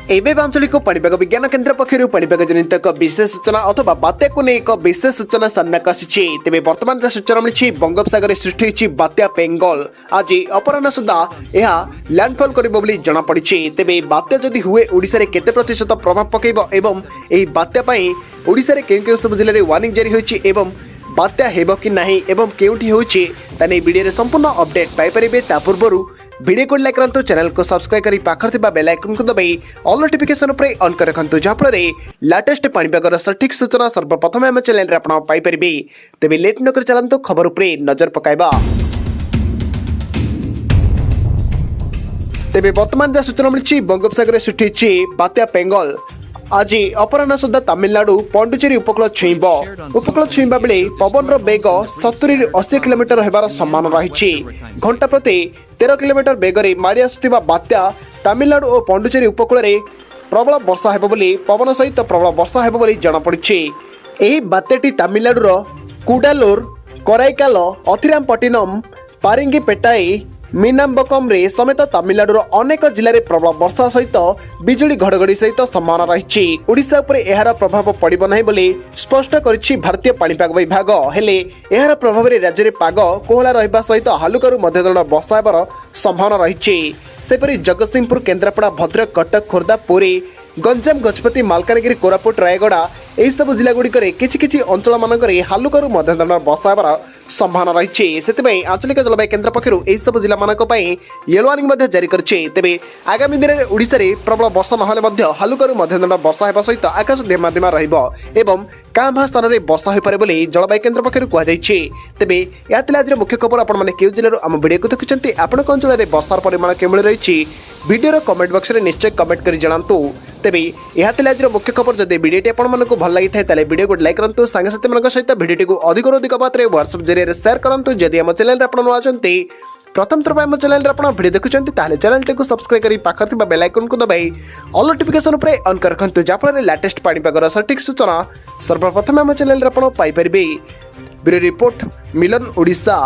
एवं आंचलिक पाणीपाग विज्ञान केन्द्र पक्षर पाणीपाग जनित एक विशेष सूचना अथवा बात्या को नहीं एक विशेष सूचना सामना आसी। तेज बर्तमान जहाँ सूचना मिली बंगोपसागर सृष्टि होती बात्या बेंगल आज अपराह सुधा यह लैंडफॉल कर जमापड़ी। तेज बात्या जदि हुए ओडिशा रे केते प्रतिशत प्रभाव पकेब एवं यह बात्या ओडिशा रे केउ सब जिले में वार्निंग जारी होती एवं बात्या हेब कि नहीं एवं केउठी होची ताने वीडियो संपूर्ण अपडेट पाई परिबे। ता पूर्व वीडियो को लाइक करंतु, चैनल को सब्सक्राइब करी पाखर थिबा बेल आइकन को दबाई ऑल नोटिफिकेशन पर ऑन कर रखंतु, जहाँ फल लेटेस्ट पाणीपागर सठिक सूचना सर्वप्रथम आम चैनल रे आपण पाई परिबे। तेबे लेट न कर चलंतु खबर उपरे नजर पकाइबा। तेबे वर्तमान जहाँ सूचना मिली बंगोपसागर सृष्टि होती बात्या बेंगल आज अपराह सुधा तमिलनाडु पौंडुचेरी उपकूल छुईब। उपकूल छुईबा बेले पवन बेग 70-80 किलोमीटर होबार सम्मान रही। घंटा प्रति 13 किलोमीटर बेगरे माड़ी आसुथिबा बात्या तमिलनाडु और पौंडुचेरी उपकूल में प्रबल वर्षा हेब बोली पवन सहित प्रबल वर्षा हेब बोली जमापड़ी। एही बात्याटी तमिलनाडुर कुडालोर, कराईकाल, अथिरामपट्टिनम, पारिंगीपेटाई, मीनाम्बकम रे समेत तमिलनाडुर अनेक जिले में प्रबल वर्षा सहित बिजुली घड़घड़ी सहित संभावना रही। ओडिशा उपर एहार प्रभाव पड़िबो नाही बोली स्पष्ट करिछि भारतीय पाणीपाग विभाग। हेले एहार प्रभाव रे राज्य में पाग कोहला रहिबा सहित हालुकारू मध्यम वर्षा हेबार संभावना रही। सेपरि जगतसिंहपुर, केन्द्रापड़ा, भद्रक, कटक, खोर्धा, पुरी, गंजाम, गजपति, मालकानगिरी, कोरापुट, रायगड़ा यही सब जिला गुड़िक किछि अंचल मानक हालुकारू मध्यम वर्षा हेबार संभावना रही। से आंचलिक जलवायु केन्द्र पक्षर यही सब जिला मानक येलो वार्निंग जारी करिछि। तेबे आगामी दिन में ओडिशा रे प्रबल वर्षा नहले हालुकारू मध्यम वर्षा हेबा सहित आकाश धीमा रहिबो एवं कां भां स्थान में वर्षा हो पारे बोली जलवायु केन्द्र पक्षर कहुଯାଇଛି। तेबे या आज मुख्य खबर आपण माने केउ जिल्लार आम वीडियो को देखुछन्ती आपनक अंचल में वर्षार परिमाण केमळे रही वीडियो कमेंट बॉक्स में निश्चय कमेंट कर जणांतु। तेबे यह आज मुख्य खबर जदि वीडियो आपण मानक भल लगी थाए वीडियो को लाइक करंतु, सांगसाथी मान सहित वीडियो को अधिक मात्रा व्हाट्सएप जरिए शेयर करंतु। जदि आम चैनल रे नुआ अछंती प्रथम थर आम चैनल रे आपण वीडियो देखुछन्ती ताले चैनल टी को सब्सक्राइब करी पाखर थिबा बेल आइकन को दबाई ऑल नोटिफिकेशन पर ऑन कर रखंतु, जहाँ फल लेटेस्ट पाणीपागर सठिक सूचना सर्वप्रथम आम चैनल रे आपण पाई परिबे। ब्यूरो रिपोर्ट, मिलन, ओडिशा।